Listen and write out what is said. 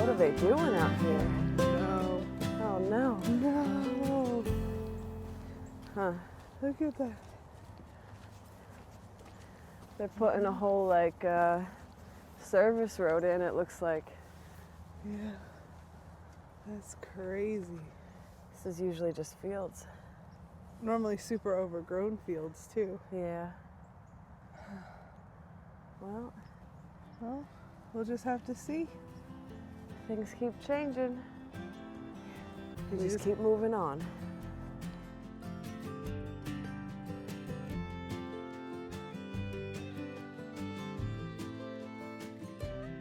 What are they doing out here? No. Oh no. No. Huh. Look at that. They're putting a whole like service road in, it looks like. Yeah. That's crazy. This is usually just fields. Normally super overgrown fields too. Yeah. Well, Well, we'll just have to see. things keep changing. We We just just- keep moving on.